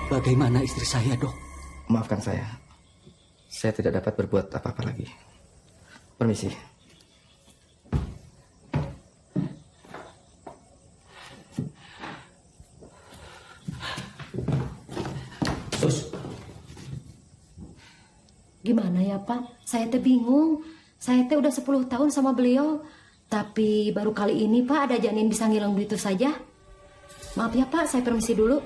Bagaimana istri saya, Dok? Maafkan saya. Saya tidak dapat berbuat apa-apa lagi. Permisi. Sus. Gimana ya, Pak? Saya teh bingung. Saya teh udah 10 tahun sama beliau. Tapi baru kali ini, Pak, ada janin bisa ngilang begitu saja. Maaf ya, Pak. Saya permisi dulu.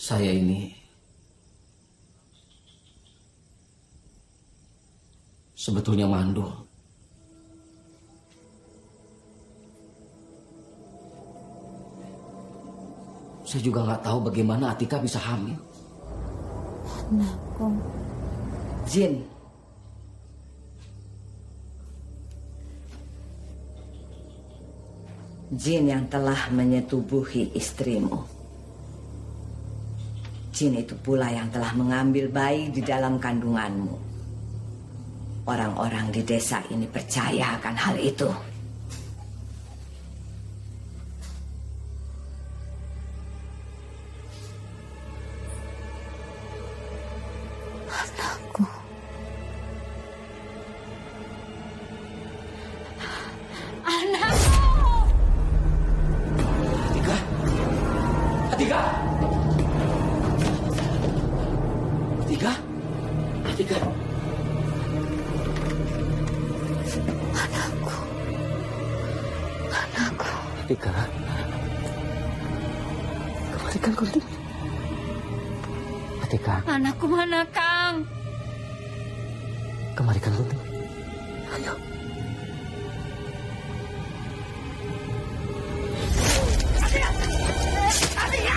Saya ini sebetulnya mandul. Saya juga nggak tahu bagaimana Atika bisa hamil. Nah, Jin. Jin yang telah menyetubuhi istrimu. Jin itu pula yang telah mengambil bayi di dalam kandunganmu. Orang-orang di desa ini percaya akan hal itu. anakku. Anakku! Atika? Atika? Atika? Atika? Anakku. Anakku. Atika? Kembalikan gunting. Atika, Anakku mana, Kang? kembalikan gunting. Ayo. Atika! Atika!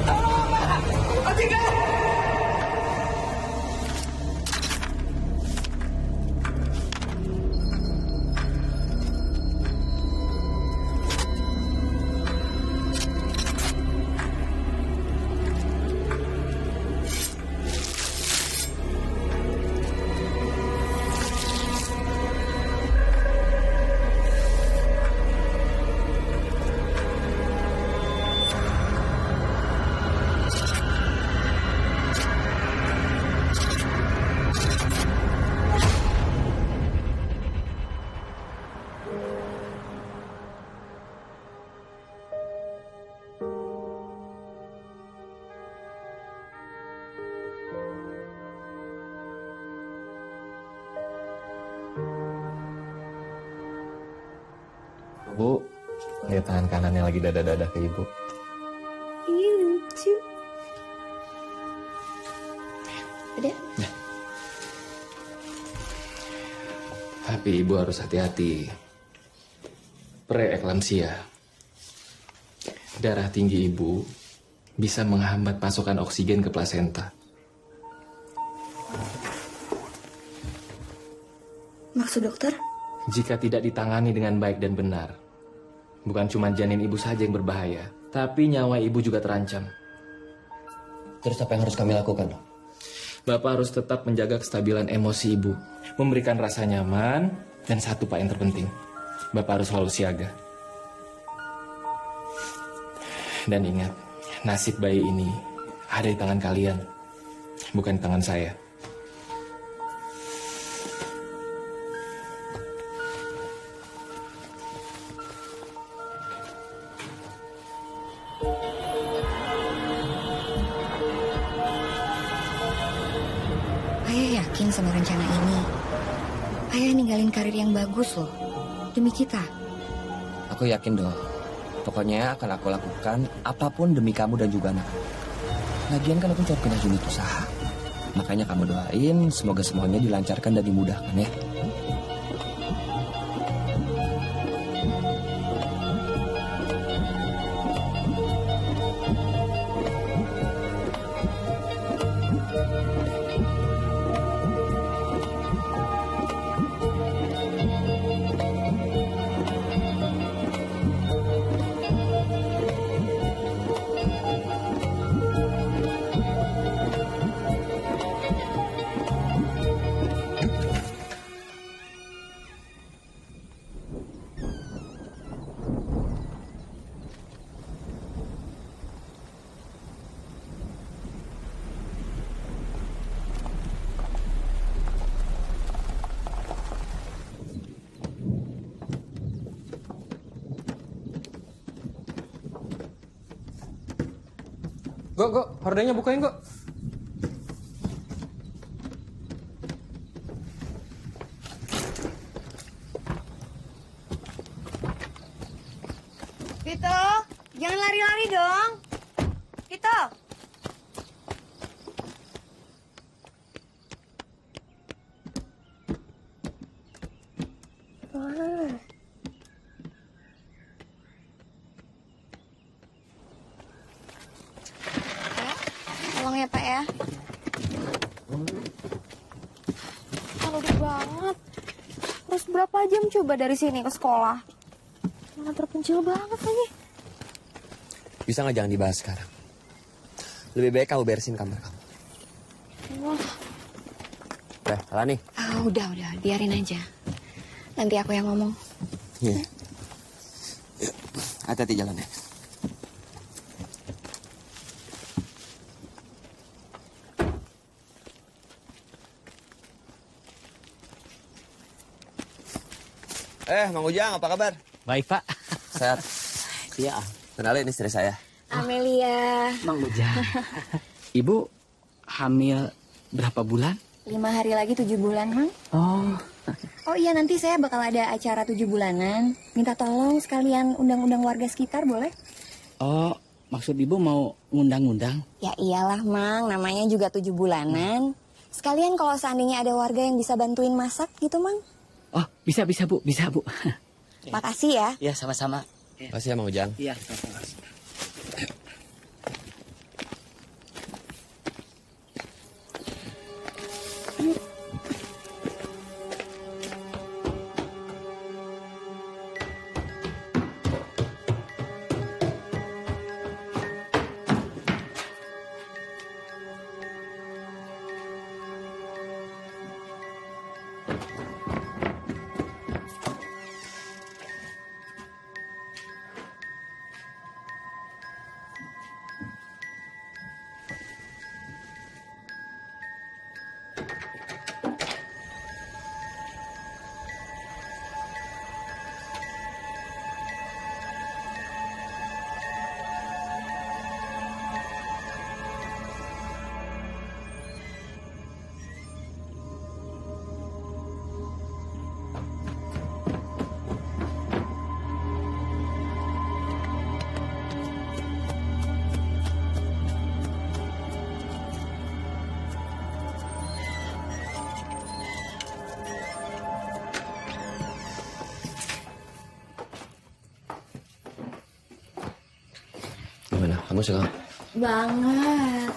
Tolong, Pak! Atika! Bu, lihat tangan kanannya lagi dada-dada ke ibu. Ih, lucu. Udah. Tapi ibu harus hati-hati. Preeklamsia. Darah tinggi ibu bisa menghambat pasokan oksigen ke plasenta. Maksud dokter? Jika tidak ditangani dengan baik dan benar, bukan cuma janin ibu saja yang berbahaya, tapi nyawa ibu juga terancam. Terus apa yang harus kami lakukan, Dok? Bapak harus tetap menjaga kestabilan emosi ibu, memberikan rasa nyaman, dan satu Pak yang terpenting, Bapak harus selalu siaga. Dan ingat, nasib bayi ini ada di tangan kalian, bukan di tangan saya. Ayah yakin sama rencana ini. Ayah ninggalin karir yang bagus loh. Demi kita. Aku yakin, Dok. Pokoknya akan aku lakukan apapun demi kamu dan juga anak. Lagian kan aku cuma pindah unit usaha. Makanya kamu doain semoga semuanya dilancarkan dan dimudahkan ya. Go, hordengnya bukain, Go. Vito, jangan lari-lari dong. Vito. Tolong ya, Pak ya. Kalau udah banget. Terus berapa jam coba dari sini ke sekolah? Mana terpencil banget lagi. Bisa nggak jangan dibahas sekarang? Lebih baik kamu beresin kamar kamu. Wah. Salah nih. Udah, biarin aja. Nanti aku yang ngomong. Iya. Hati-hati jalannya. Mang Ujang, apa kabar? Baik, Pak. Sehat. Iya. Kenalin istri saya. Amelia. Mang Ujang. Ibu hamil berapa bulan? 5 hari lagi 7 bulan, Mang. Oh. Oh iya, nanti saya bakal ada acara 7 bulanan. Minta tolong sekalian undang-undang warga sekitar, boleh? Oh, maksud ibu mau ngundang-undang? Ya iyalah, Mang. Namanya juga 7 bulanan. Sekalian kalau seandainya ada warga yang bisa bantuin masak gitu, Mang. Oh, bisa, Bu. Bisa, Bu. Makasih ya. Iya, sama-sama. Makasih ya, Mang Ujang. Iya, sama-sama. Gimana? Kamu suka? Banget.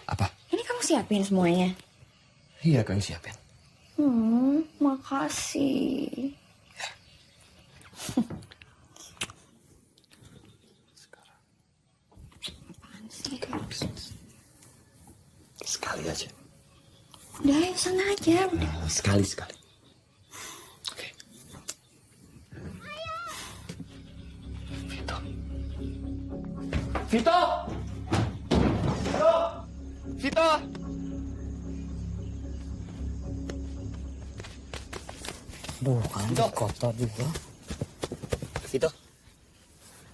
Apa? Ini kamu siapin semuanya? Iya, kau yang siapin. Makasih. Apaan sih? Sekali aja. Udah, ayo sana aja. Udah. Sekali. Oke. Vito! Aduh, kamu kotor juga. Vito?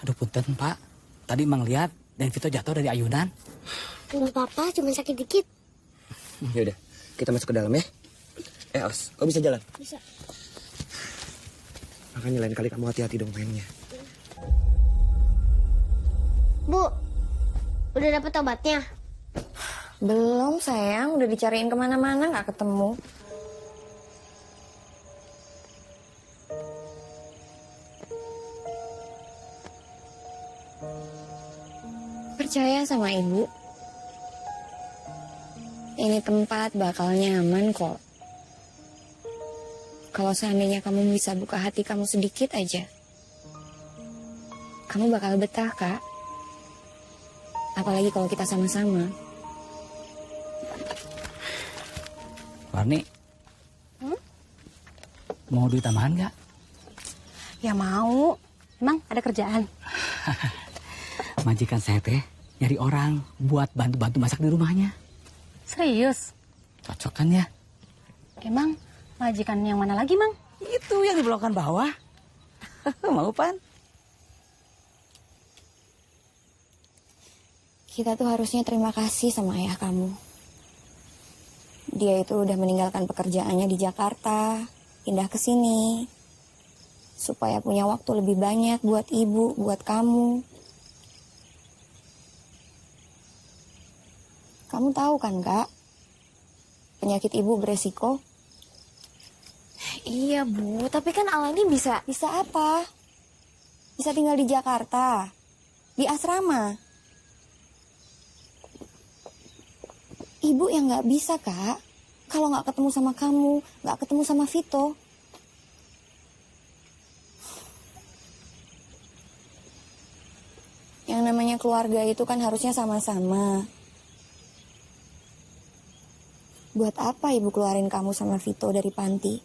Aduh, punten, Pak. Tadi Mang lihat dan Vito jatuh dari ayunan. Nggak apa-apa, cuma sakit dikit. Yaudah, kita masuk ke dalam ya. Os, kau bisa jalan? Bisa. Makanya lain kali kamu hati-hati dong mainnya. Bu, udah dapet obatnya? Belum sayang, udah dicariin kemana-mana nggak ketemu. Percaya sama ibu. Ini tempat bakal nyaman kok. Kalau seandainya kamu bisa buka hati kamu sedikit aja, kamu bakal betah, Kak. Apalagi kalau kita sama-sama. Warni. Mau duit tambahan nggak? Ya mau. Emang ada kerjaan? Majikan saya teh nyari orang buat bantu-bantu masak di rumahnya. Serius? Cocok kan ya? Emang majikan yang mana lagi, Mang? Itu yang di belokan bawah. Mau Pan? Kita tuh harusnya terima kasih sama ayah kamu. Dia itu udah meninggalkan pekerjaannya di Jakarta, pindah ke sini. Supaya punya waktu lebih banyak buat ibu, buat kamu. Kamu tahu kan, Kak? Penyakit ibu beresiko. Iya, Bu. Tapi kan Alani bisa... Bisa apa? Bisa tinggal di Jakarta. Di asrama. Ibu yang nggak bisa, Kak. Kalau nggak ketemu sama kamu, nggak ketemu sama Vito. Yang namanya keluarga itu kan harusnya sama-sama. Buat apa ibu keluarin kamu sama Vito dari panti?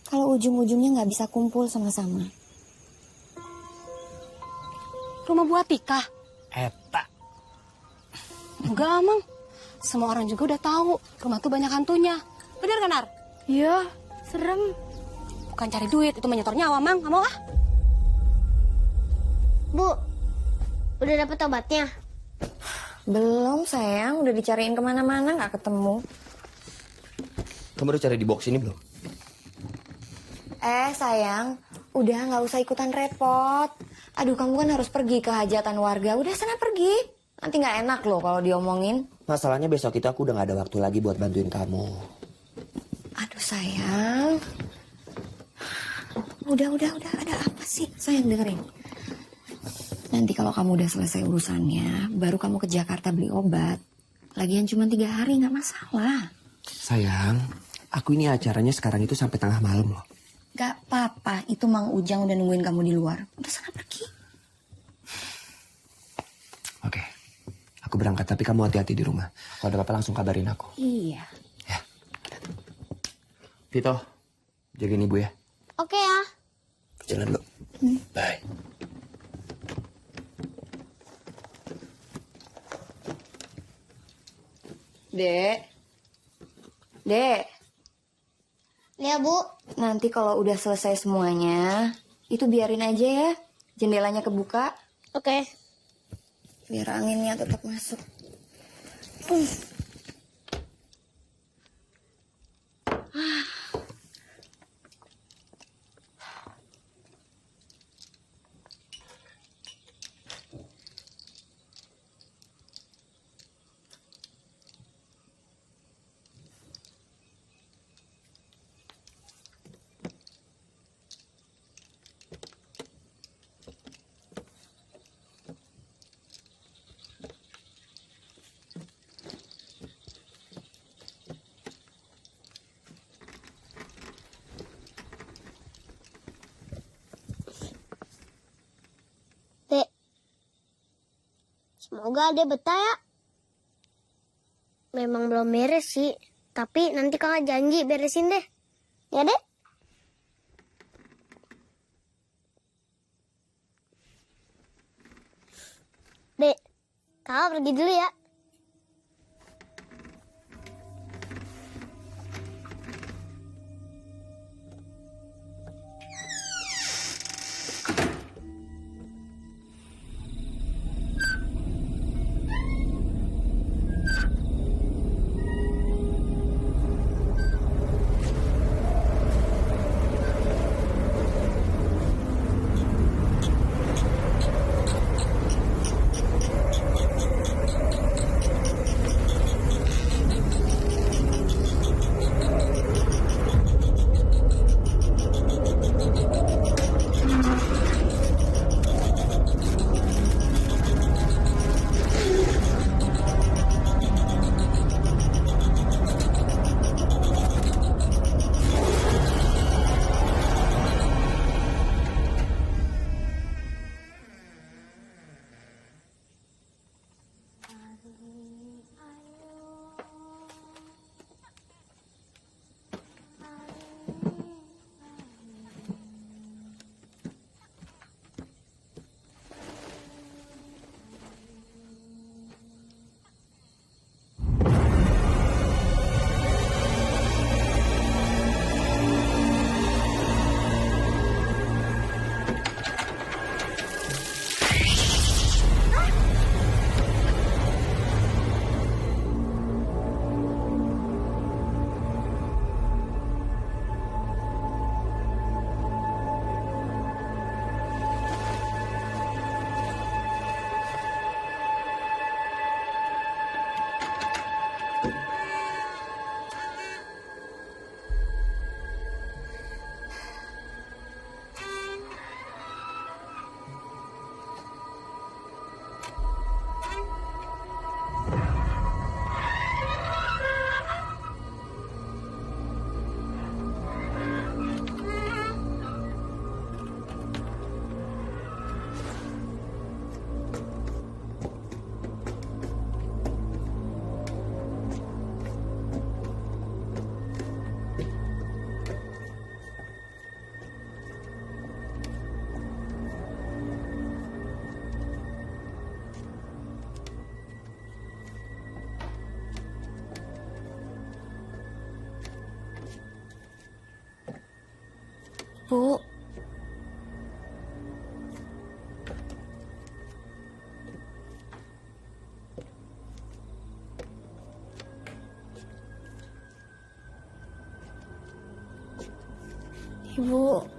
Kalau ujung-ujungnya nggak bisa kumpul sama-sama. Rumah buat Tika? Eta. Enggak, Mang. Semua orang juga udah tahu rumah tuh banyak hantunya. Bener kan, Ar? Iya, serem. Bukan cari duit, itu menyetor nyawa, Mang. Nggak mau ah? Bu, udah dapet obatnya? Belum, sayang. Udah dicariin kemana-mana nggak ketemu. Kamu udah cari di box ini belum? Sayang. Udah nggak usah ikutan repot. Aduh, kamu kan harus pergi ke hajatan warga. Udah sana pergi. Nanti nggak enak loh kalau diomongin. Masalahnya besok itu aku udah gak ada waktu lagi buat bantuin kamu. Aduh, sayang. Udah. Ada apa sih? Sayang, dengerin. Nanti kalau kamu udah selesai urusannya, baru kamu ke Jakarta beli obat. Lagian cuma 3 hari, nggak masalah. Sayang, aku ini acaranya sekarang itu sampai tengah malam loh. Gak apa-apa, itu Mang Ujang udah nungguin kamu di luar. Udah sana pergi. Oke, aku berangkat tapi kamu hati-hati di rumah. Kalau ada apa-apa langsung kabarin aku. Iya. Ya. Vito, jagain ibu ya. Oke ya. Jalan dulu. Bye. Dek. Ya, Bu. Nanti kalau udah selesai semuanya, itu biarin aja ya. Jendelanya kebuka, Oke. biar anginnya tetap masuk. Dek. Semoga dia betah ya. Memang belum beres sih. Tapi nanti kakak janji beresin deh. Ya, Dek? Dek, kakak pergi dulu ya. Bu. Ibu.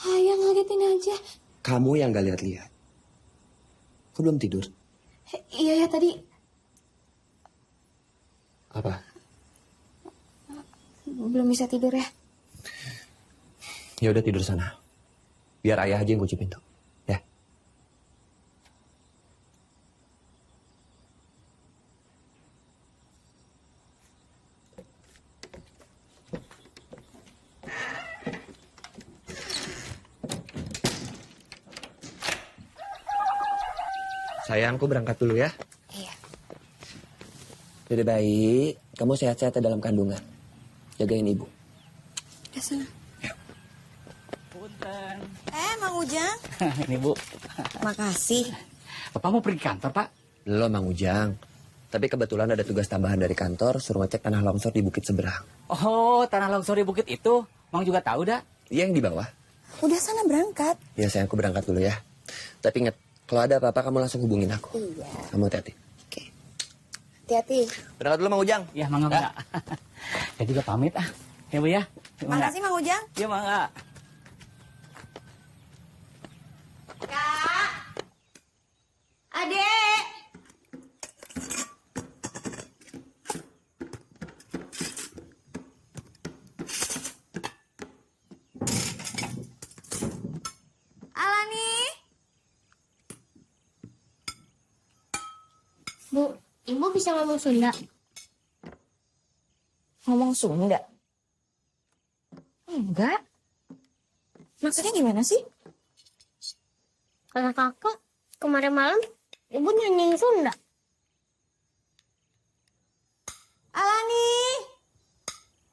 Ayah ngagetin aja. Kamu yang gak lihat-lihat. Kok belum tidur? Iya ya tadi. Apa? Belum bisa tidur ya. Ya udah tidur sana. Biar ayah aja yang kunci pintu. Ya. Sayangku berangkat dulu ya. Iya. Dede bayi, kamu sehat-sehat dalam kandungan. Jagain ibu. Udah sana. Punten. Mang Ujang. Ini Bu. Makasih. Bapak mau pergi kantor, Pak? Lo Mang Ujang. Tapi kebetulan ada tugas tambahan dari kantor, suruh ngecek tanah longsor di Bukit Seberang. Oh, tanah longsor di bukit itu. Mang juga tahu dah. Iya yang di bawah. Udah sana berangkat. Ya sayangku berangkat dulu ya. Tapi ingat, kalau ada apa-apa kamu langsung hubungin aku. Iya. Kamu hati-hati. Oke. Hati-hati. Berangkat dulu Mang Ujang. Ya, Mangga. Saya juga pamit ah. Ya, Bu ya. Mangga. Makasih Mang Ujang. Ya, Mangga. Kak. Adek. Alani. Bu, ibu bisa ngomong Sunda? Ngomong Sunda? Enggak. Maksudnya gimana sih? Karena kakak, kemarin malam ibu nyanyiin Sunda. Alani.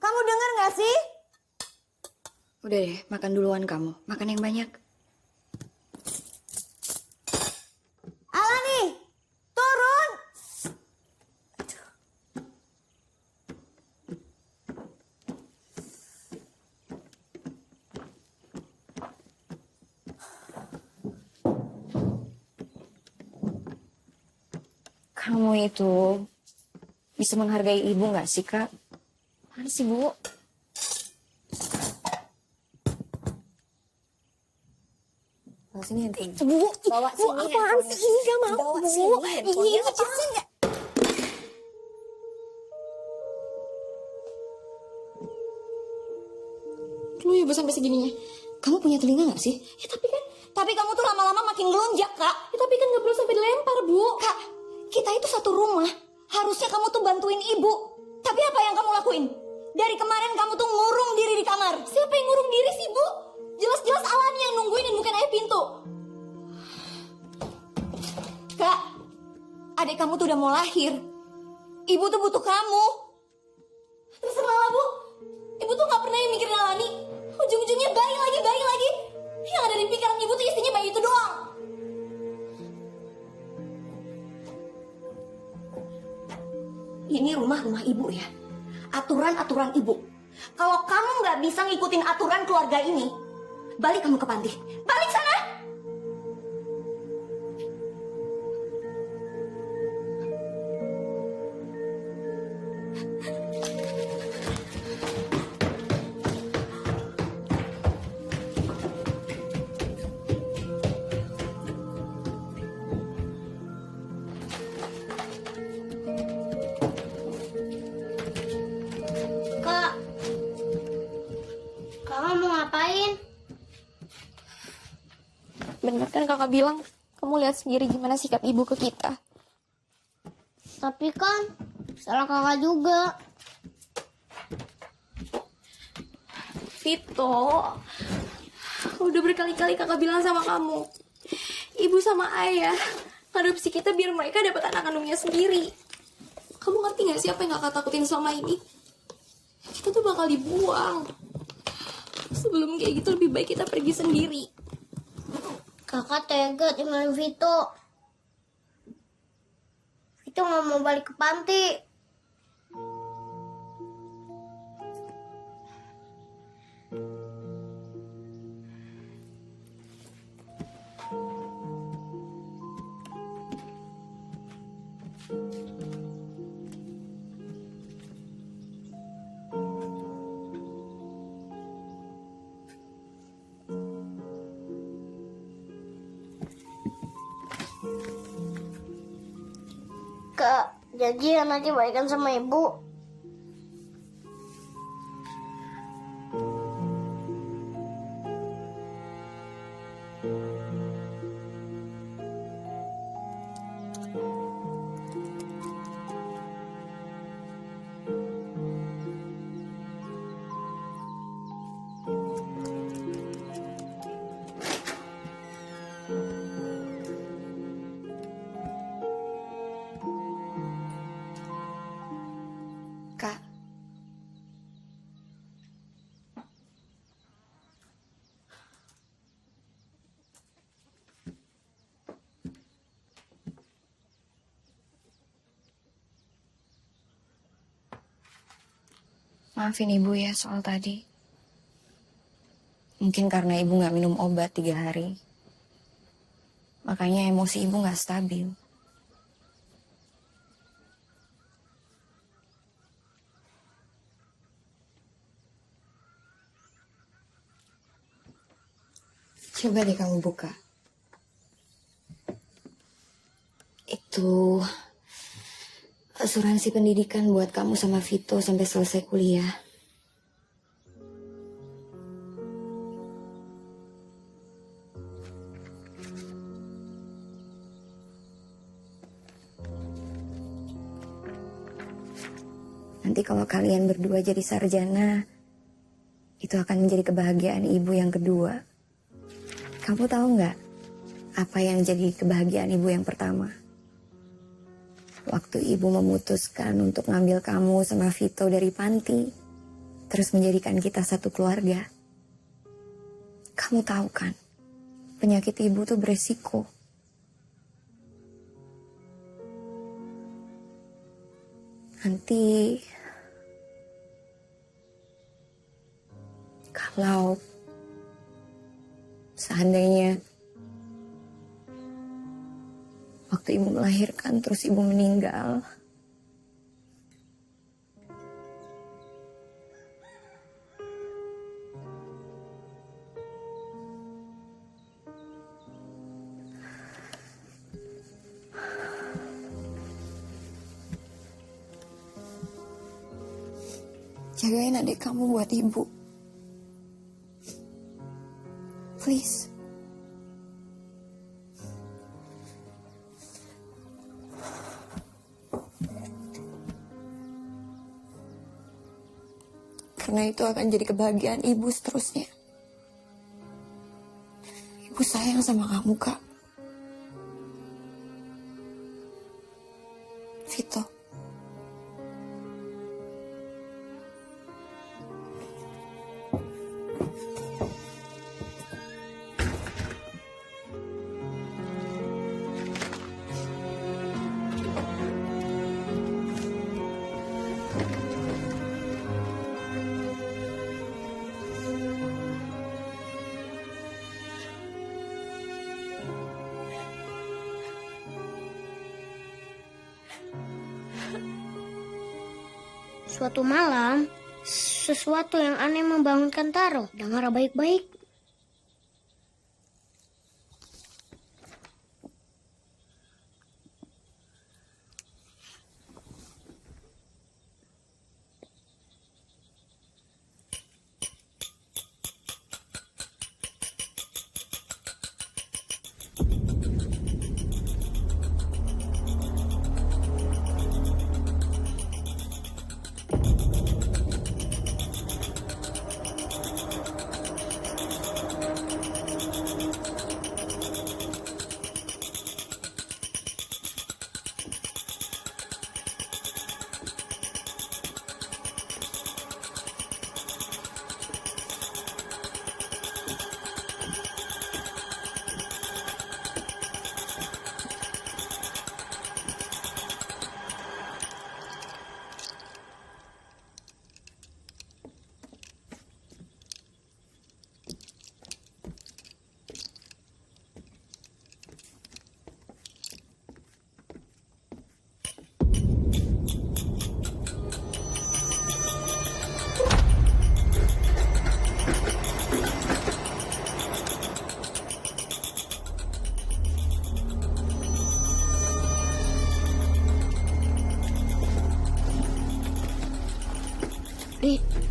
Kamu dengar nggak sih? Udah deh, makan duluan kamu. Makan yang banyak. Alani, turun. Kamu itu bisa menghargai ibu nggak sih, Kak? Mana sih, Bu? Bawa sini nanti. Bu, Bawa Bu, sini apaan handphonenya. sih? Ini gak mau, Bawa Bu. sini handphonenya. Iya, lepasin nggak? Lu ya sampai segininya. Kamu punya telinga nggak sih? Ya tapi kamu tuh lama-lama makin gelonjak, Kak. Ya tapi kan nggak perlu sampai dilempar, Bu. Kak, kita itu satu rumah. Harusnya kamu tuh bantuin ibu. Tapi apa yang kamu lakuin? Dari kemarin kamu tuh ngurung diri di kamar. Siapa yang ngurung diri sih, Bu? Jelas-jelas Alani yang nungguin dan bukan ayah pintu. Kak, adik kamu tuh udah mau lahir. Ibu tuh butuh kamu. Terserah lah, Bu. Ibu tuh gak pernah yang mikirin Alani. Ujung-ujungnya bayi lagi. ibu ya. Aturan-aturan ibu. Kalau kamu nggak bisa ngikutin aturan keluarga ini, balik kamu ke panti. Balik sana! Kak, kakak mau ngapain? Bener kan kakak bilang, kamu lihat sendiri gimana sikap ibu ke kita. Tapi kan salah kakak juga. Vito, udah berkali-kali kakak bilang sama kamu, ibu sama ayah ngadopsi kita biar mereka dapat anak kandungnya sendiri. Kamu ngerti gak sih apa yang kakak takutin selama ini? Kita tuh bakal dibuang. Sebelum kayak gitu lebih baik kita pergi sendiri. Kakak tega tinggalin Vito. Vito nggak mau balik ke panti. Kak, janji ya nanti balikan sama ibu. Kak, maafin ibu ya soal tadi. Mungkin karena ibu nggak minum obat 3 hari. Makanya emosi ibu nggak stabil. Coba deh kamu buka. Itu asuransi pendidikan buat kamu sama Vito sampai selesai kuliah. Nanti kalau kalian berdua jadi sarjana, itu akan menjadi kebahagiaan ibu yang kedua. Kamu tahu nggak apa yang jadi kebahagiaan ibu yang pertama? Waktu ibu memutuskan untuk ngambil kamu sama Vito dari panti, terus menjadikan kita satu keluarga. Kamu tahu kan, penyakit ibu tuh beresiko. Nanti kalau seandainya waktu ibu melahirkan terus ibu meninggal, jagain adik kamu buat ibu. Please. Karena itu akan jadi kebahagiaan ibu seterusnya. Ibu sayang sama kamu, Kak. Vito. Suatu malam, sesuatu yang aneh membangunkan Taro. Dengar baik-baik.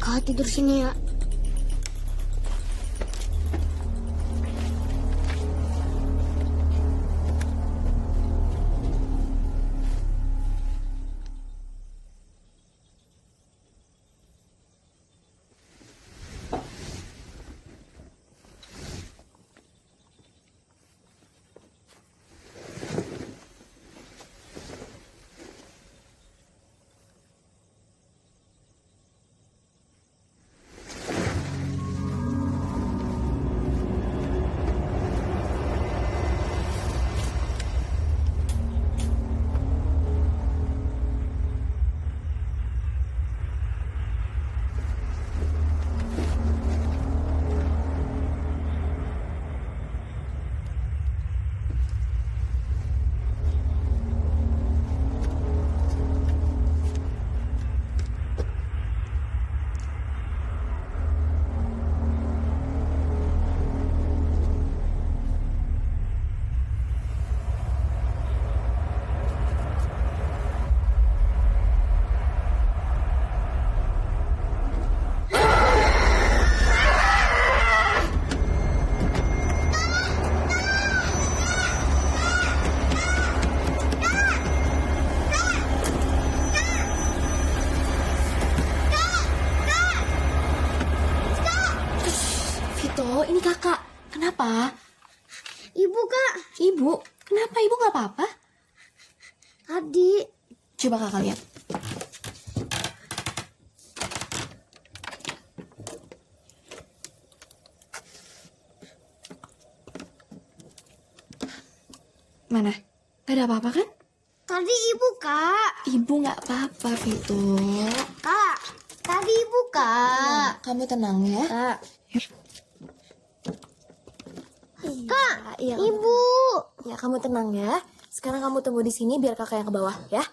Kakak tidur sini ya. Vito, ini kakak. Kenapa? Ibu, Kak. Ibu? Kenapa ibu nggak apa-apa? Tadi. Coba kakak lihat. Mana? Gak ada apa-apa kan? Tadi ibu, Kak. Ibu nggak apa-apa, Vito. Kak. Tadi ibu, Kak. Kamu tenang ya. Kak. Kak, iya, Ibu. ya kamu tenang ya. Sekarang kamu tunggu di sini biar kakak yang ke bawah ya.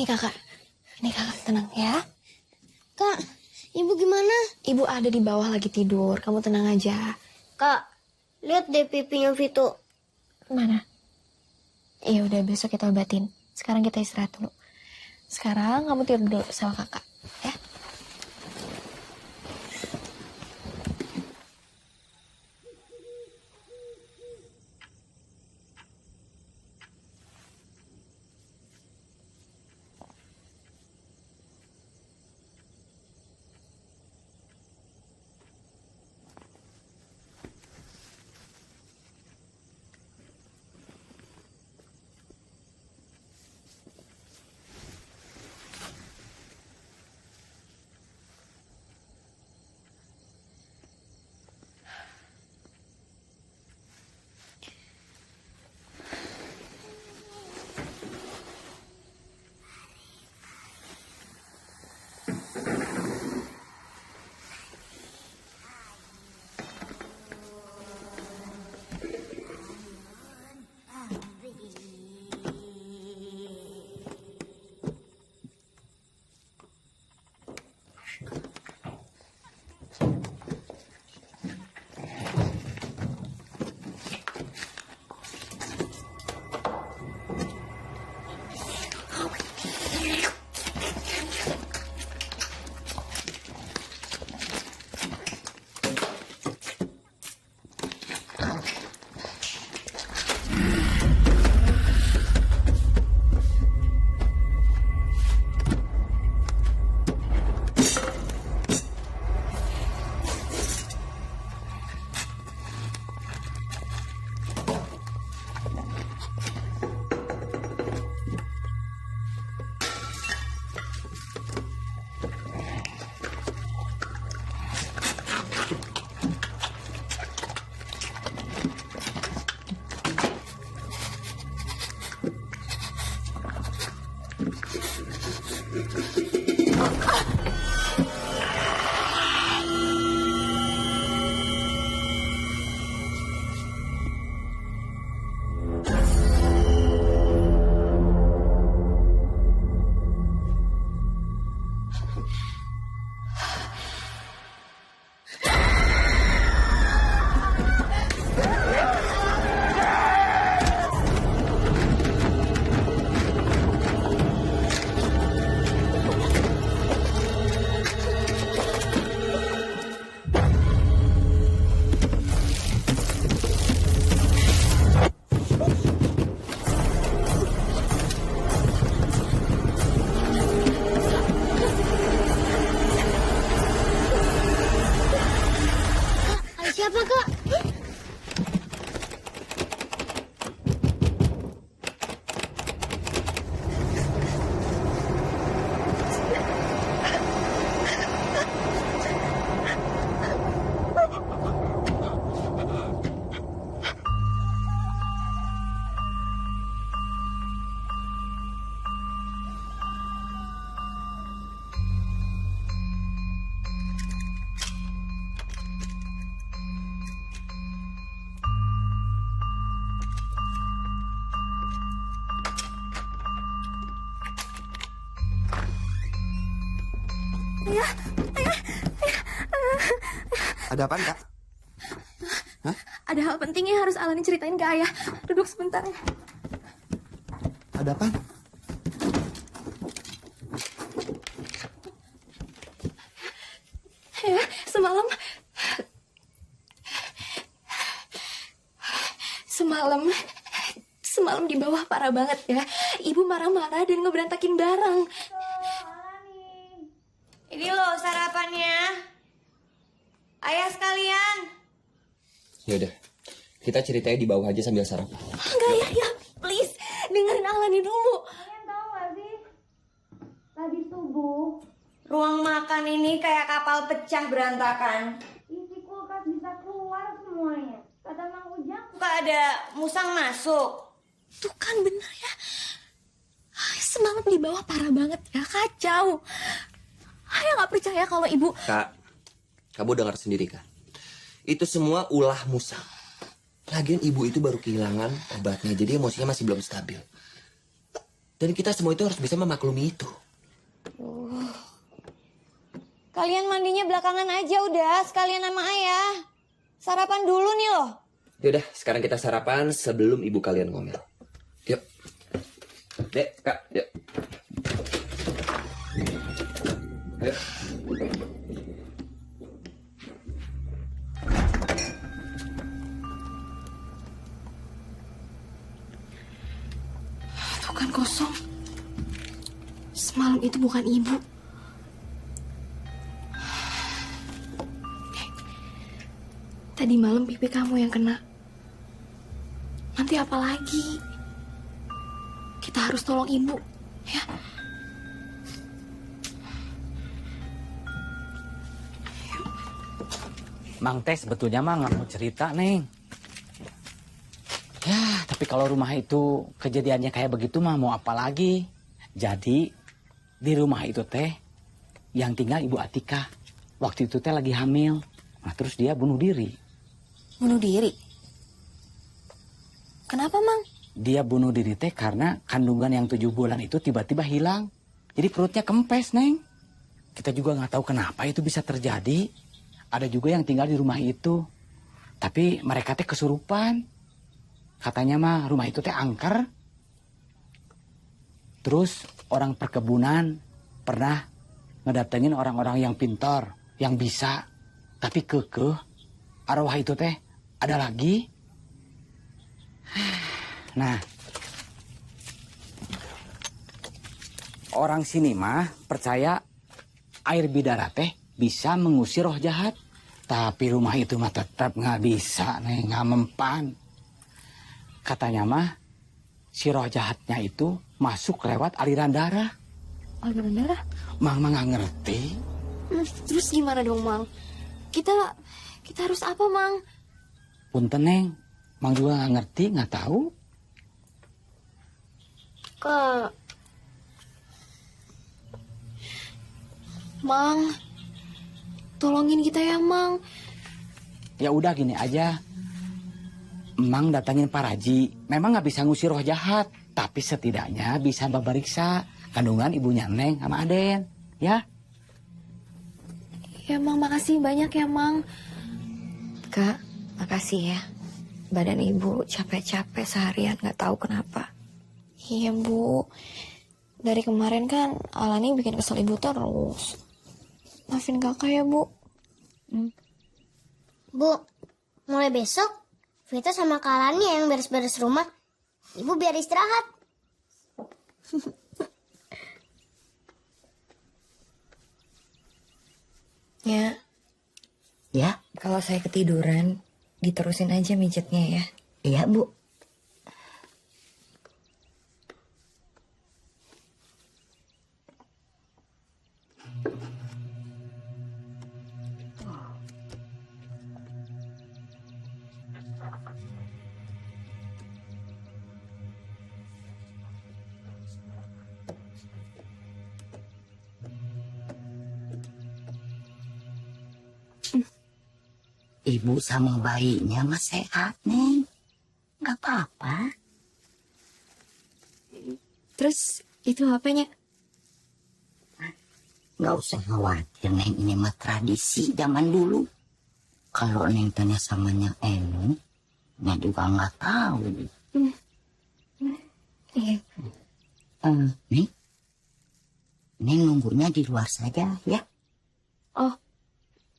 kakak. Ini kakak, tenang ya. Kak, ibu gimana? Ibu ada di bawah lagi tidur. Kamu tenang aja. Kak, lihat deh pipinya Vito. Mana? Ya udah, besok kita obatin. Sekarang kita istirahat dulu. Sekarang kamu tidur dulu sama kakak, ya. Siapa, Kak? Ada apaan, Kak? Hah? Ada hal penting yang harus Alani ceritain ke ayah. Duduk sebentar ya. Ada apaan? Ya, semalam di bawah parah banget ya. Ibu marah-marah dan ngeberantakin barang. Ini loh sarapannya. Ayah sekalian. Yaudah, kita ceritanya di bawah aja sambil sarapan. Enggak ya, please. Dengerin Alani dulu. Kalian tahu gak sih? Tadi subuh, ruang makan ini kayak kapal pecah berantakan. Isi kulkas bisa keluar semuanya. Kata Mang Ujang suka ada musang masuk. Tuh kan bener ya. Semalam di bawah parah banget ya, kacau. Ayah gak percaya kalau ibu... Kak, kamu dengar sendiri kan? Itu semua ulah musang. Lagian ibu itu baru kehilangan obatnya, jadi emosinya masih belum stabil. Dan kita semua itu harus bisa memaklumi itu. Kalian mandinya belakangan aja udah, sekalian sama ayah. Sarapan dulu nih loh. Yaudah, sekarang kita sarapan sebelum ibu kalian ngomel. Yuk. Dek, Kak, yuk. Ayo. Tuh kan kosong. Semalam itu bukan ibu. Tadi malam pipi kamu yang kena. Nanti apa lagi? Kita harus tolong ibu, ya. Mang teh sebetulnya mah nggak mau cerita, Neng. Ya, tapi kalau rumah itu kejadiannya kayak begitu mah mau apa lagi? Jadi di rumah itu teh yang tinggal Ibu Atika. Waktu itu teh lagi hamil. Nah, terus dia bunuh diri. Bunuh diri? Kenapa, Mang? Dia bunuh diri teh karena kandungan yang 7 bulan itu tiba-tiba hilang. Jadi perutnya kempes, Neng. Kita juga nggak tahu kenapa itu bisa terjadi. Ada juga yang tinggal di rumah itu. Tapi mereka teh kesurupan. Katanya mah rumah itu teh angker. Terus orang perkebunan pernah ngedatengin orang-orang yang pintar, yang bisa. Tapi kekeh, arwah itu teh ada lagi. Nah, orang sini mah percaya air bidara teh bisa mengusir roh jahat. Tapi rumah itu mah tetap nggak bisa, Neng, nggak mempan. Katanya mah si roh jahatnya itu masuk lewat aliran darah. Aliran darah? Mang mah nggak ngerti. Terus gimana dong, Mang? Kita harus apa, Mang? Punten, Neng, Mang juga nggak ngerti, nggak tahu. Kak, Mang, tolongin kita ya, Mang. Ya udah gini aja. Mang datangin Pak Raji. Memang nggak bisa ngusir roh jahat, tapi setidaknya bisa memeriksa kandungan ibunya Neng sama Aden, ya? Ya, Mang, makasih banyak ya, Mang. Kak, makasih ya. Badan ibu capek-capek seharian nggak tahu kenapa. Iya, Bu. Dari kemarin kan Alani bikin kesel ibu terus. Maafin kakak ya, Bu. Bu, mulai besok Vita sama Kak Lani yang beres-beres rumah. Ibu biar istirahat. Ya. Ya, Kalau saya ketiduran, diterusin aja mijetnya ya. iya Bu. Ibu sama bayinya mah sehat, Neng. Gak apa-apa. Terus itu HP-nya? Gak usah khawatir, Neng. Ini mah tradisi zaman dulu. Kalau Neng tanya sama Nya Enu, Nya juga gak tahu. Iya. Neng, Neng nunggunya di luar saja, ya. Oh,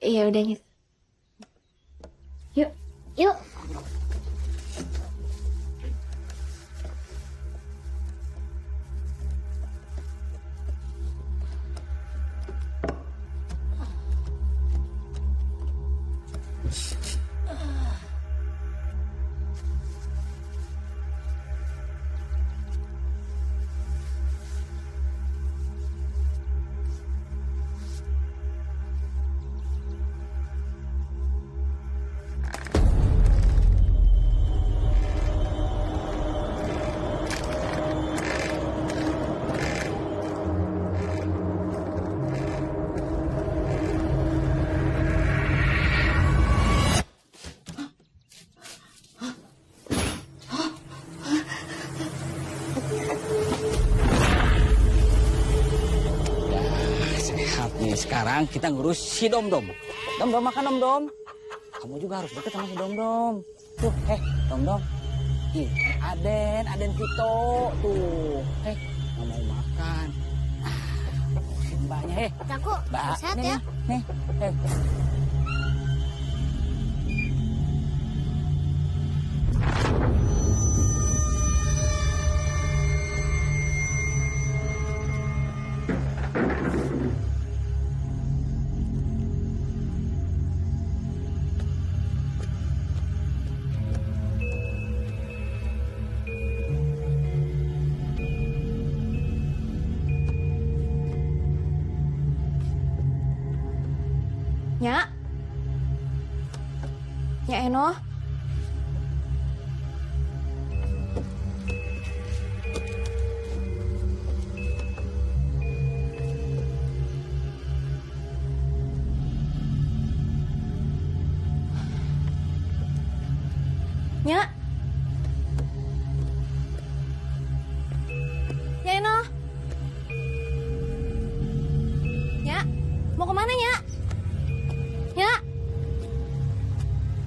iya udah gitu. Yuk. Yuk. Nih sekarang kita ngurus si Dom-Dom. Dom-Dom makan Dom-Dom. Kamu juga harus deket sama si Dom-Dom. Tuh, Dom-Dom. Ih, Aden Vito. Tuh, nggak mau makan. Mbaknya, Jago, Mbak, sehat nih, ya. nih. Nyak. Nyak Eno. Nyak. Nyak Eno. Nyak, mau kemana Nyak? Ya,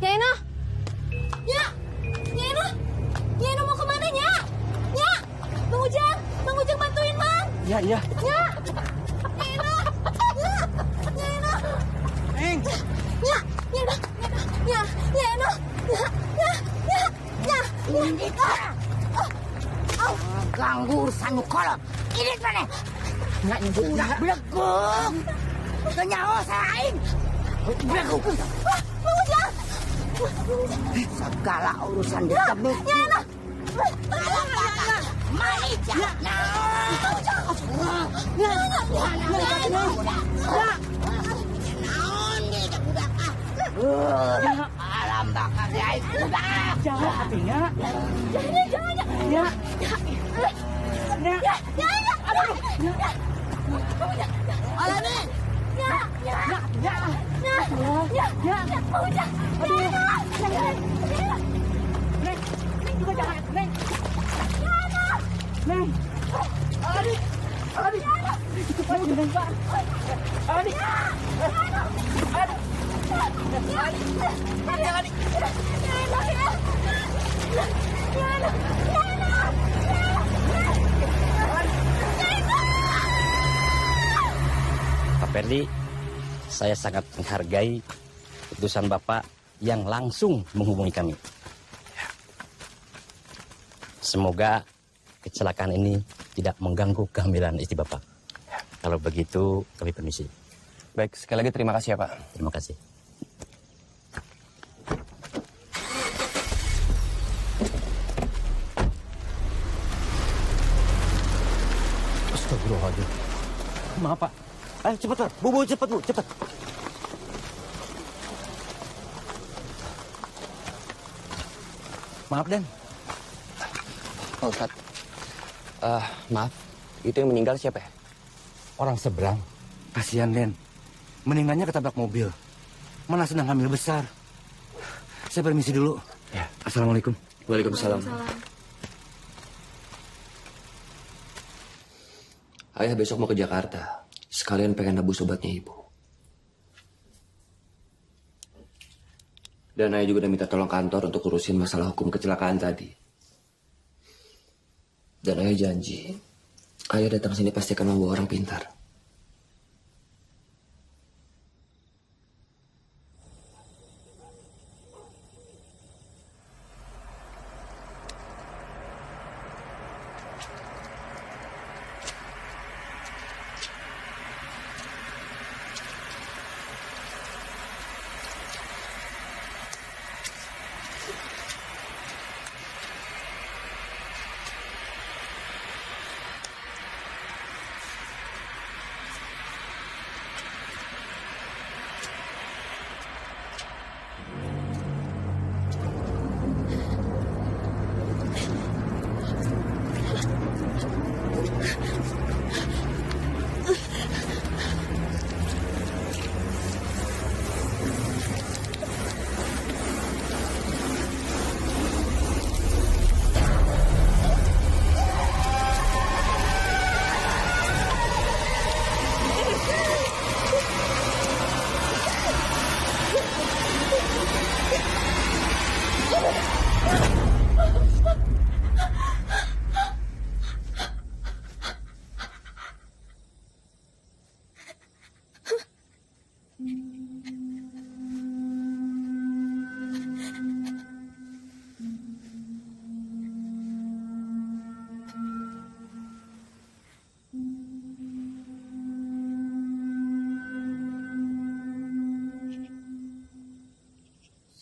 Eno, ya, Eno mau kemana ya? Bang Ujang bantuin Bang. Iya. Ya, Eno, Eno, Neng. Ganggu urusan kolot. Ini mana? Nggak udah beleguk. Kenyawa saya. Beleguk. Bang Ujang. Segala urusan ditebuk. Mari alam bakal guys. Jangan hatinya. Pak Perdi, saya sangat menghargai keputusan Bapak yang langsung menghubungi kami. Semoga kecelakaan ini tidak mengganggu kehamilan istri Bapak. Kalau begitu, kami permisi. Baik, sekali lagi terima kasih ya Pak. Terima kasih. Astagfirullahaladzim. Maaf Pak. Ayo cepat Pak. Bu, cepat Bu, cepat. Maaf Den. Pak Ustadz, maaf, itu yang meninggal siapa ya? Orang seberang. Kasihan Den. Meninggalnya ketabrak mobil. Mana sedang hamil besar. Saya permisi dulu. Ya. Assalamualaikum. Waalaikumsalam. Ayah besok mau ke Jakarta. Sekalian pengen nebus obatnya ibu. Dan ayah juga udah minta tolong kantor untuk urusin masalah hukum kecelakaan tadi. Dan ayah janji, ayah datang sini pasti akan membawa orang pintar.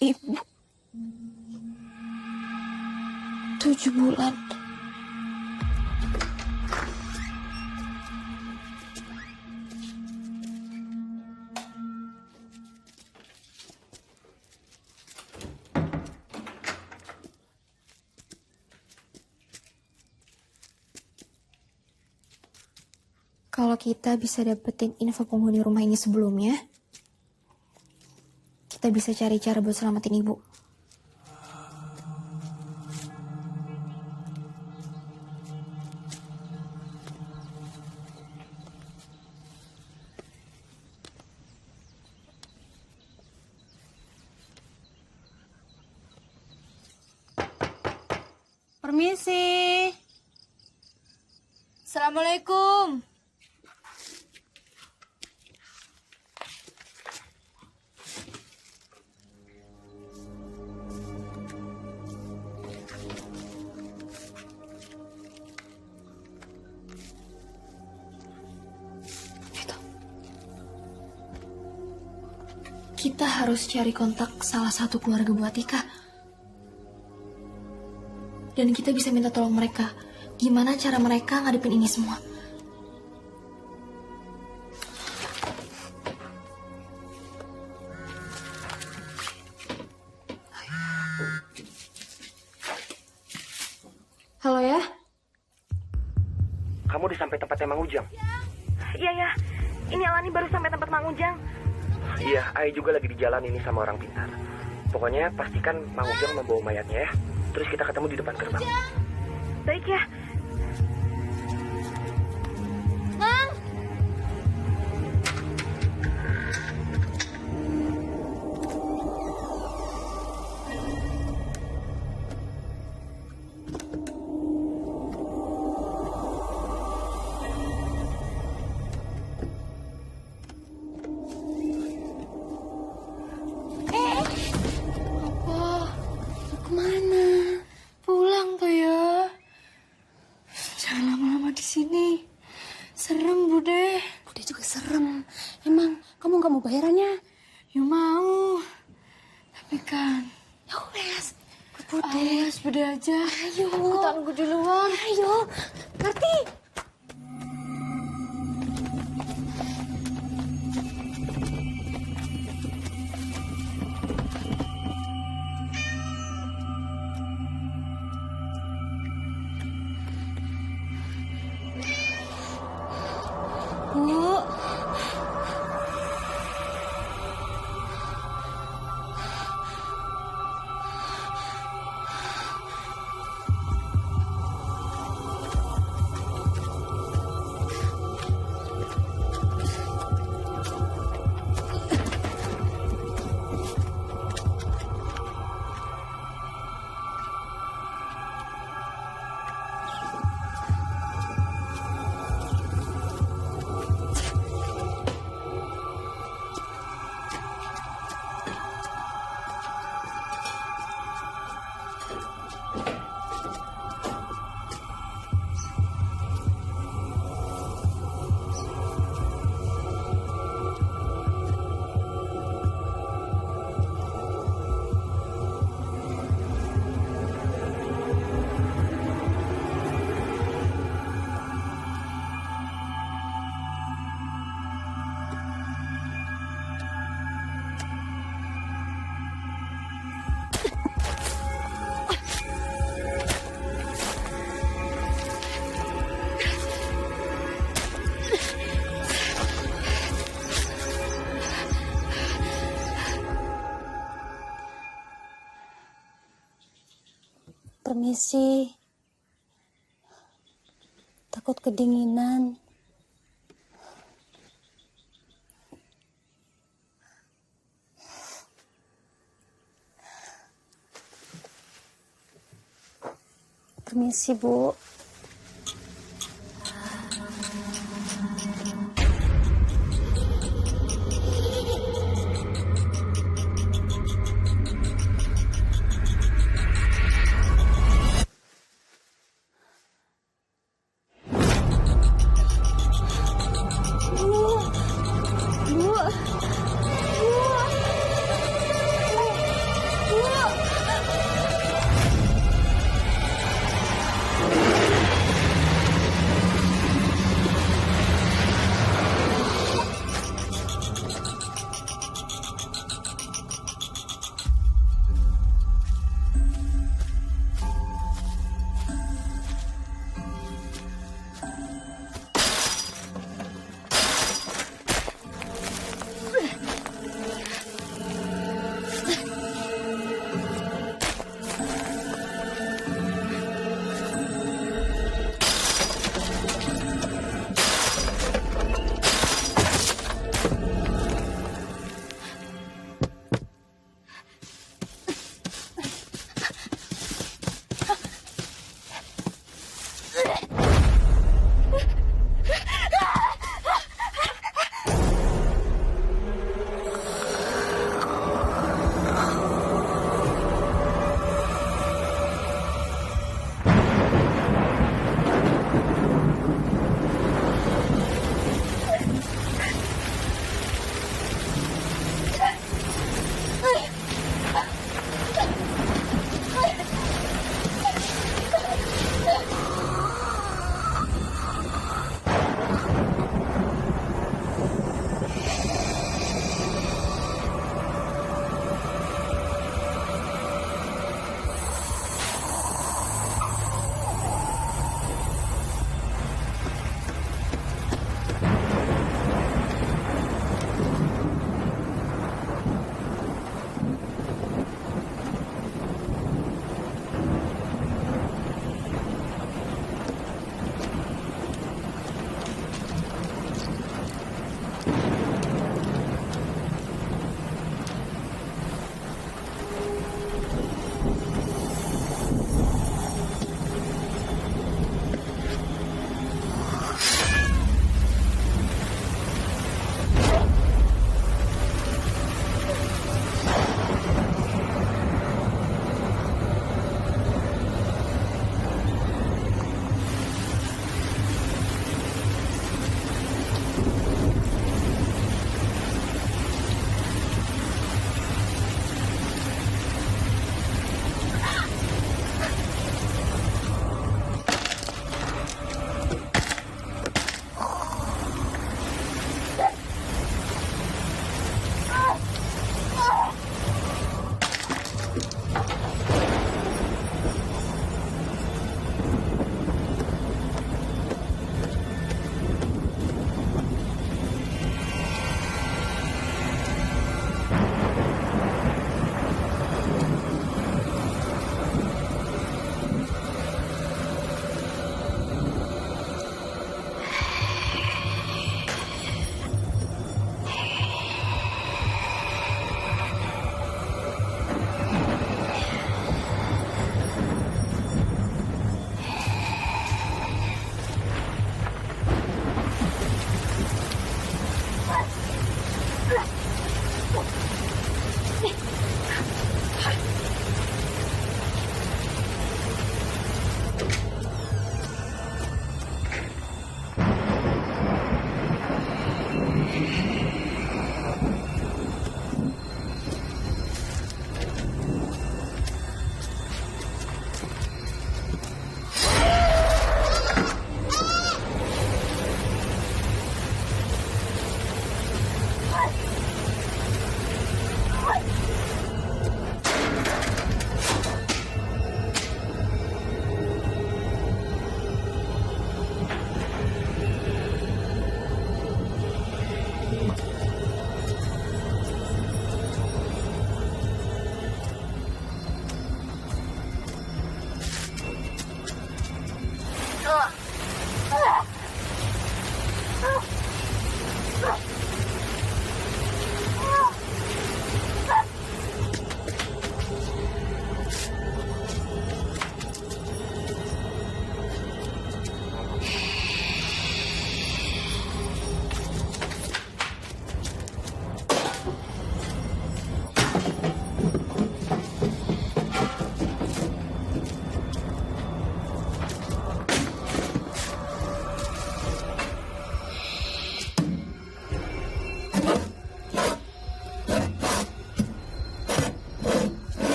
Ibu. 7 bulan. Kalau kita bisa dapetin info penghuni rumah ini sebelumnya, kita bisa cari cara buat selamatin ibu. Permisi. Assalamualaikum. Kita harus cari kontak salah satu keluarga Bu Atika. Dan kita bisa minta tolong mereka. Gimana cara mereka ngadepin ini semua? Halo ya? Kamu udah sampai tempatnya Mang Ujang? Iya ya, ini Alani baru sampai tempat Mang Ujang. Iya, Ai juga lagi di jalan ini sama orang pintar. Pokoknya pastikan Mang Ujang membawa mayatnya ya. Terus kita ketemu di depan gerbang. Baik ya. Mang! Kemana? Pulang tuh ya. Jangan lama-lama di sini. Serem, Bude. Bude juga serem. Emang kamu gak mau bayarannya? Ya mau. Tapi kan... Ya wes. Bude. Awas, Bude aja. Ayo. Aku tangguh duluan. Ayo. Ngerti? Bu. Permisi. Takut kedinginan. Permisi, Bu.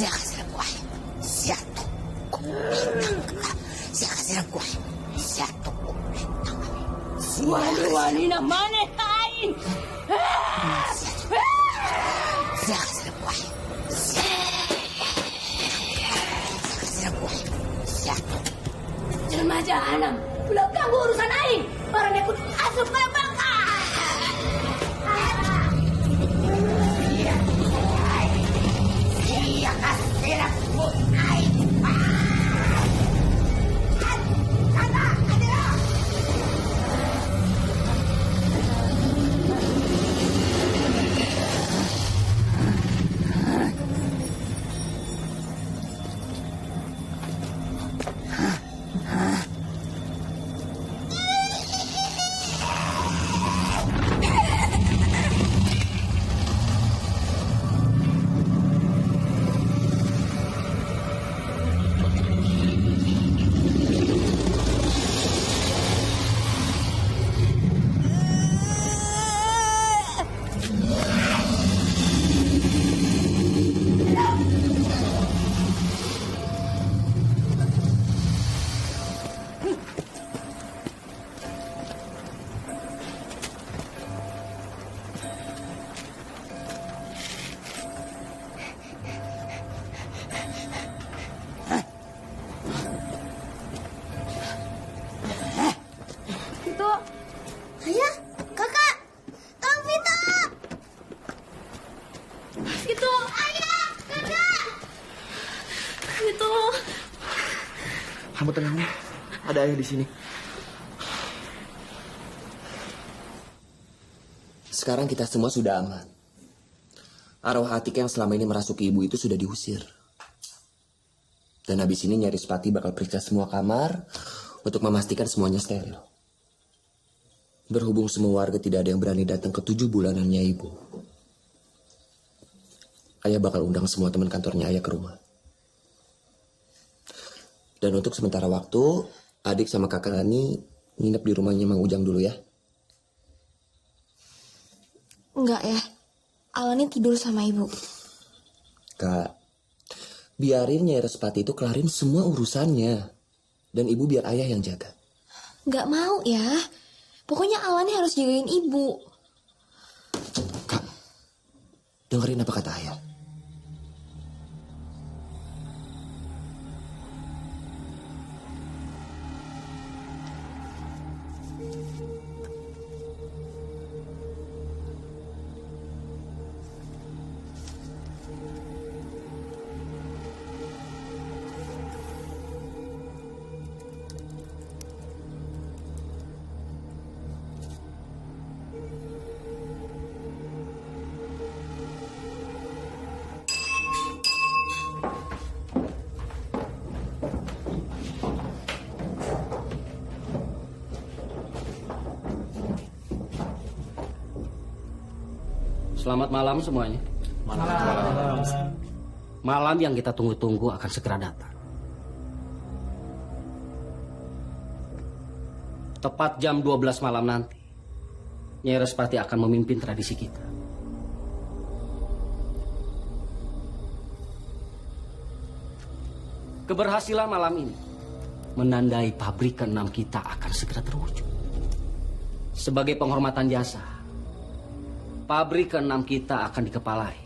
Siapa sila buhay? Siato ko. Siapa sila buhay? Siato ko. Wali-wali naman eh, kain! Siapa sila buhay? Siapa sila buhay? Siato. Jelma jahanam, pulau ganggu urusan aing. Barang dia kudu asup ke bangka. Iya kasih aku aing. Ayah, kakak, Kang Vito. Itu, ayah, kakak. Itu. Kamu tenang ya. Ada ayah di sini. Sekarang kita semua sudah aman. Arwah Atika yang selama ini merasuki ibu itu sudah diusir. Dan habis ini Nyai Respati bakal periksa semua kamar untuk memastikan semuanya steril. Berhubung semua warga tidak ada yang berani datang ke 7 bulanannya ibu. Ayah bakal undang semua teman kantornya ayah ke rumah. Dan untuk sementara waktu, adik sama kakak Lani nginep di rumahnya Mang Ujang dulu ya. Enggak ya, Alani tidur sama ibu. Kak, biarin Nyai Respati itu kelarin semua urusannya. Dan ibu biar ayah yang jaga. Enggak mau ya. Pokoknya Alani harus jagain ibu. Kak, dengerin apa kata ayah. Selamat malam semuanya. Malam. Malam yang kita tunggu-tunggu akan segera datang. Tepat jam 12 malam nanti, Nyai Respati akan memimpin tradisi kita. Keberhasilan malam ini menandai pabrik ke-6 kita akan segera terwujud. Sebagai penghormatan jasa, pabrik ke-6 kita akan dikepalai.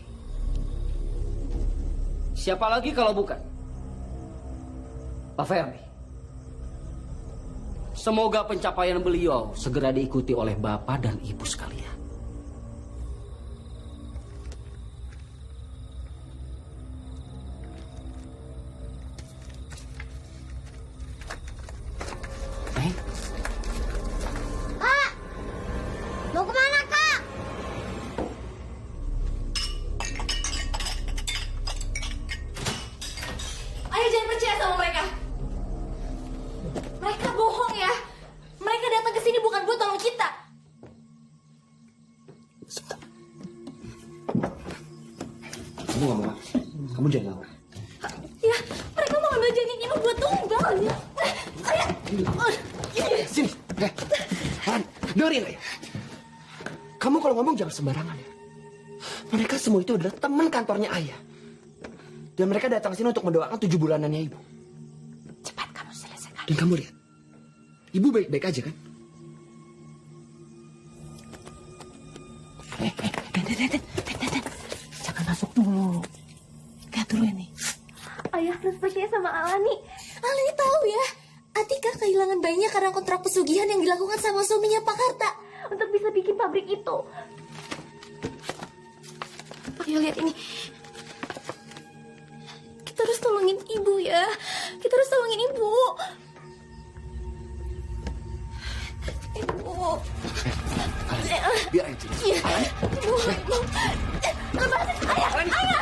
Siapa lagi kalau bukan Pak Ferdi. Semoga pencapaian beliau segera diikuti oleh Bapak dan Ibu sekalian. Kak, mau kemana kak? Ayo jangan percaya sama mereka. Mereka bohong ya. Mereka datang ke sini bukan buat tolong kita. Kamu gak mau? Kamu jangan lama. Ya, mereka mau ngambil janin ini buat tunggal ya. Ayah. Sini. Han, dengerin ya. Kamu kalau ngomong jangan sembarangan ya. Mereka semua itu adalah teman kantornya ayah. Dan mereka datang sini untuk mendoakan 7 bulanannya ibu. Cepat kamu selesaikan. Dan kamu lihat, ibu baik-baik aja kan? Jangan masuk dulu. Lihat dulu ini. Ayah harus percaya sama Alani. Alani tahu ya, Atika kehilangan bayinya karena kontrak pesugihan yang dilakukan sama suaminya Pak Harta untuk bisa bikin pabrik itu. Ayo lihat ini. Kita harus tolongin ibu ya. Kita harus tolongin ibu. Ibu. Biar aja. Iya. Ibu. Ayah. Ayah.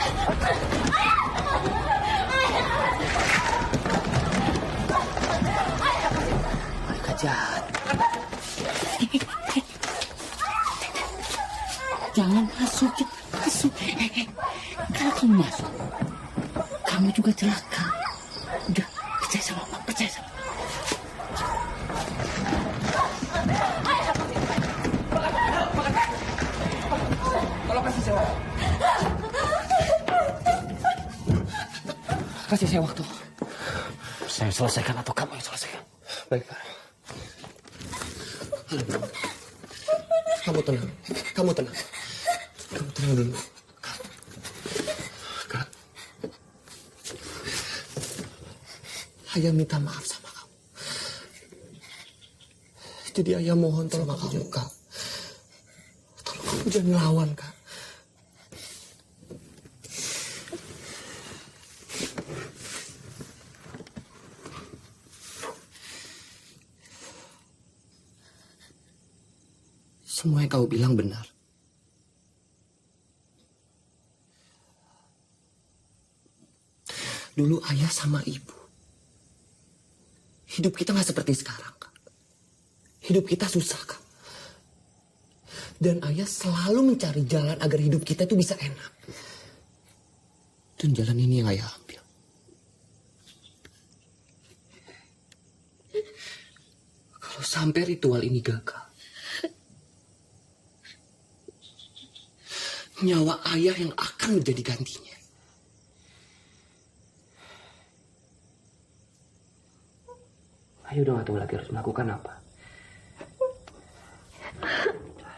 Mereka jahat. Jangan masuk, masuk. Kalau kamu masuk, kamu juga celaka. Udah, percaya sama Mama, percaya sama Mama. Tolong kasih saya waktu. Kasih saya waktu. Saya selesaikan atau kamu yang selesaikan? Baik, Pak. Kamu tenang. Kamu tenang. Kamu tenang dulu. Kak. Ayah minta maaf sama kamu. Jadi ayah mohon tolong kamu, Kak. Tolong kamu jangan ngelawan, Kak. Semua yang kau bilang benar. Dulu ayah sama ibu. Hidup kita nggak seperti sekarang, Kak. Hidup kita susah, Kak. Dan ayah selalu mencari jalan agar hidup kita itu bisa enak. Dan jalan ini yang ayah ambil. Kalau sampai ritual ini gagal, nyawa ayah yang akan menjadi gantinya. Ayah udah gak tahu lagi harus melakukan apa.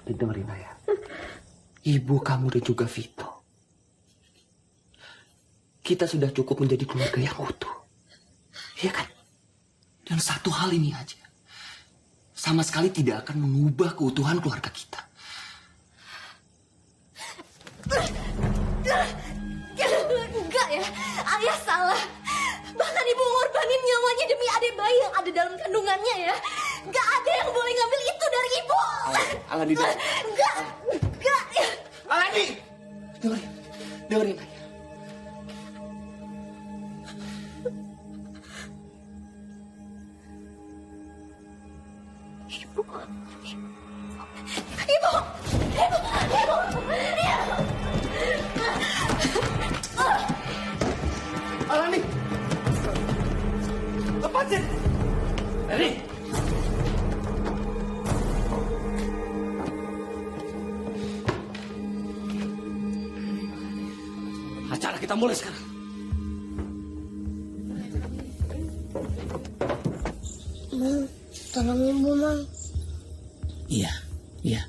Dengerin ayah. Ibu kamu dan juga Vito. Kita sudah cukup menjadi keluarga yang utuh. Iya kan? Dan satu hal ini aja. Sama sekali tidak akan mengubah keutuhan keluarga kita. Enggak ya, ayah salah. Bahkan ibu ngorbanin nyawanya demi adik bayi yang ada dalam kandungannya ya. Enggak ada yang boleh ngambil itu dari ibu. Alani, enggak. Alani, dengerin ayah. Alani, lepasin. Alani. Acara kita mulai sekarang. Mang, tolong ibu, Mang. Iya, iya.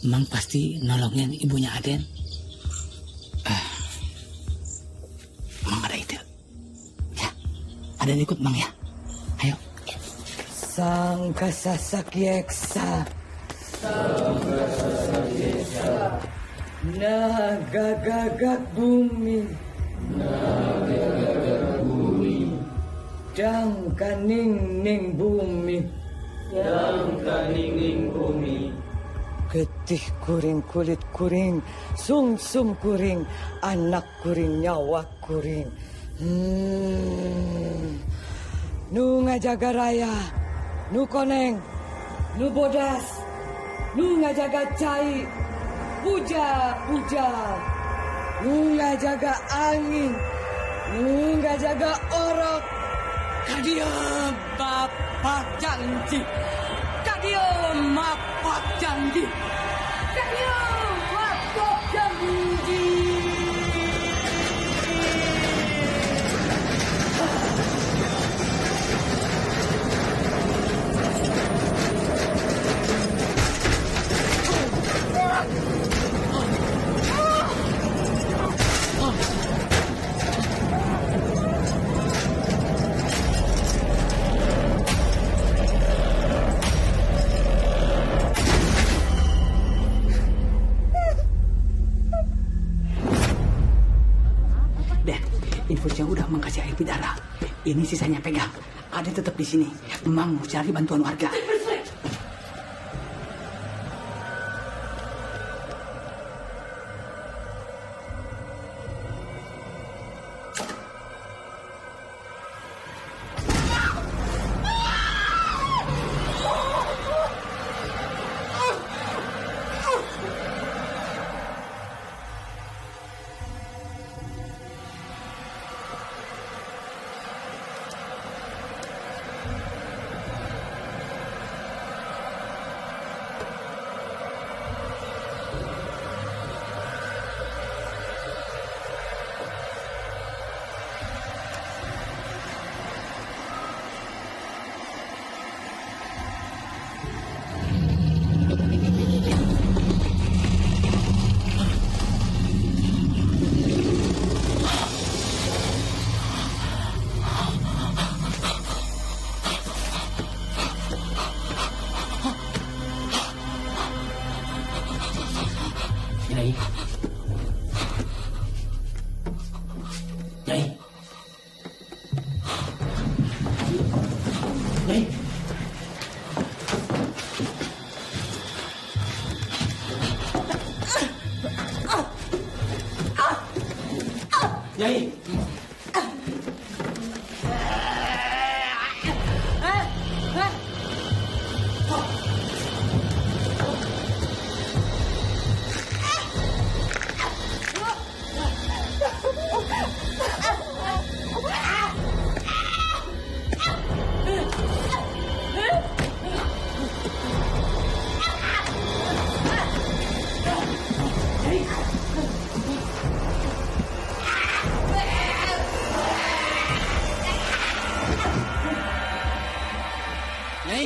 Mang pasti nolongin ibunya Aden. Mang ada ide. Ya, Aden ikut Mang ya. Ayo. Sangka sasakyeksa. Sangka sasakyeksa. Naga gagak bumi. Naga gagak bumi. Jangka ning ning bumi. Jangka ning ning bumi. Getih kuring kulit kuring, sum kuring, anak kuring nyawa kuring. Nu ngajaga raya, nu koneng, nu bodas, nu ngajaga cai, puja, nu ngajaga angin, nu ngajaga orok. Kadio bapak janji, kadio mapak janji, kadio mapak janji. infusnya udah mengkasih air bidara. Ini sisanya pegang. Ada tetap di sini. Emang mau cari bantuan warga. Nyai. Nyai. Nyai. Nyai. Nyai.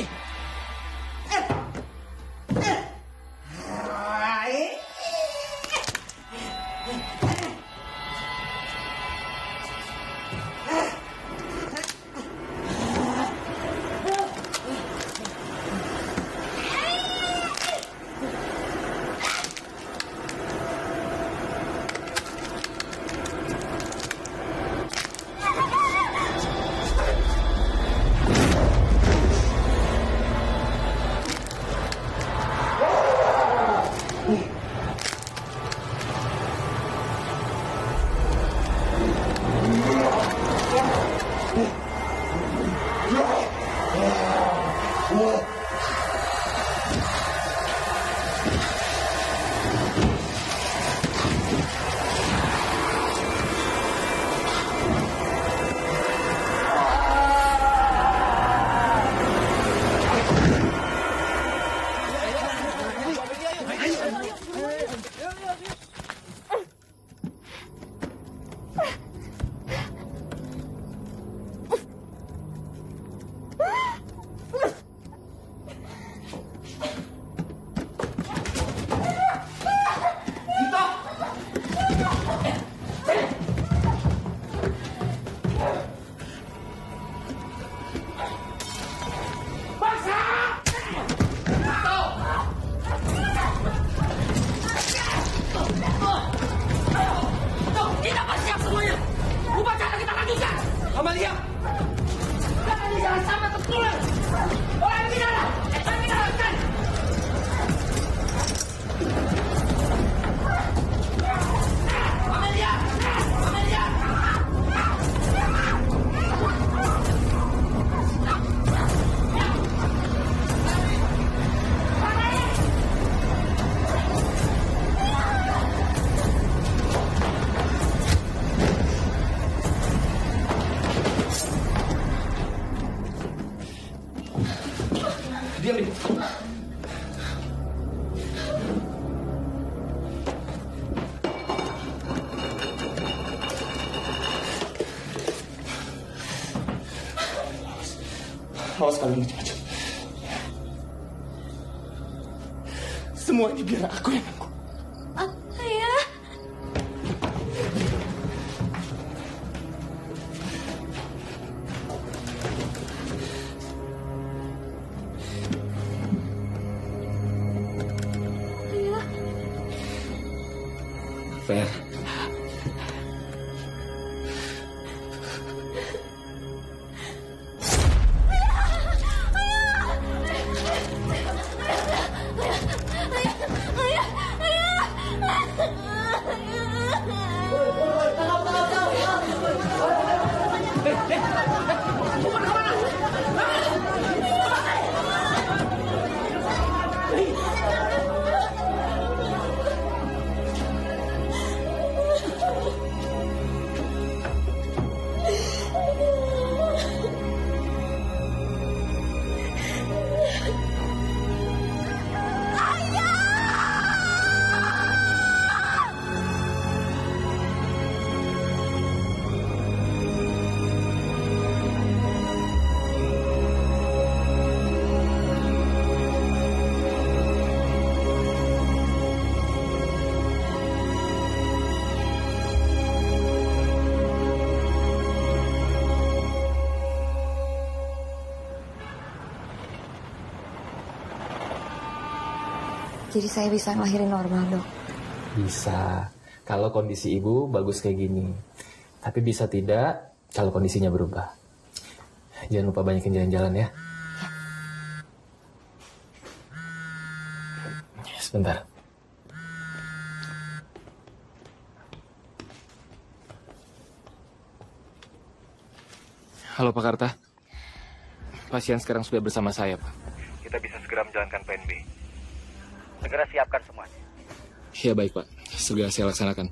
Amalia! Kalian jangan sampai tertular! Orang bidara! Orang bidara! Amalia! Amalia! Diam, Dim. Awas kalau macam-macam. Semua ini biar aku yang nanggung. Ayah. Fer, Jadi saya bisa ngelahirin normal, Dok? Bisa, kalau kondisi ibu bagus kayak gini. Tapi bisa tidak kalau kondisinya berubah. Jangan lupa banyakin jalan-jalan ya. Sebentar. Halo Pak Karta. Pasien sekarang sudah bersama saya, Pak. Kita bisa segera menjalankan plan B. Segera siapkan semuanya. Iya baik, Pak. Segera saya laksanakan.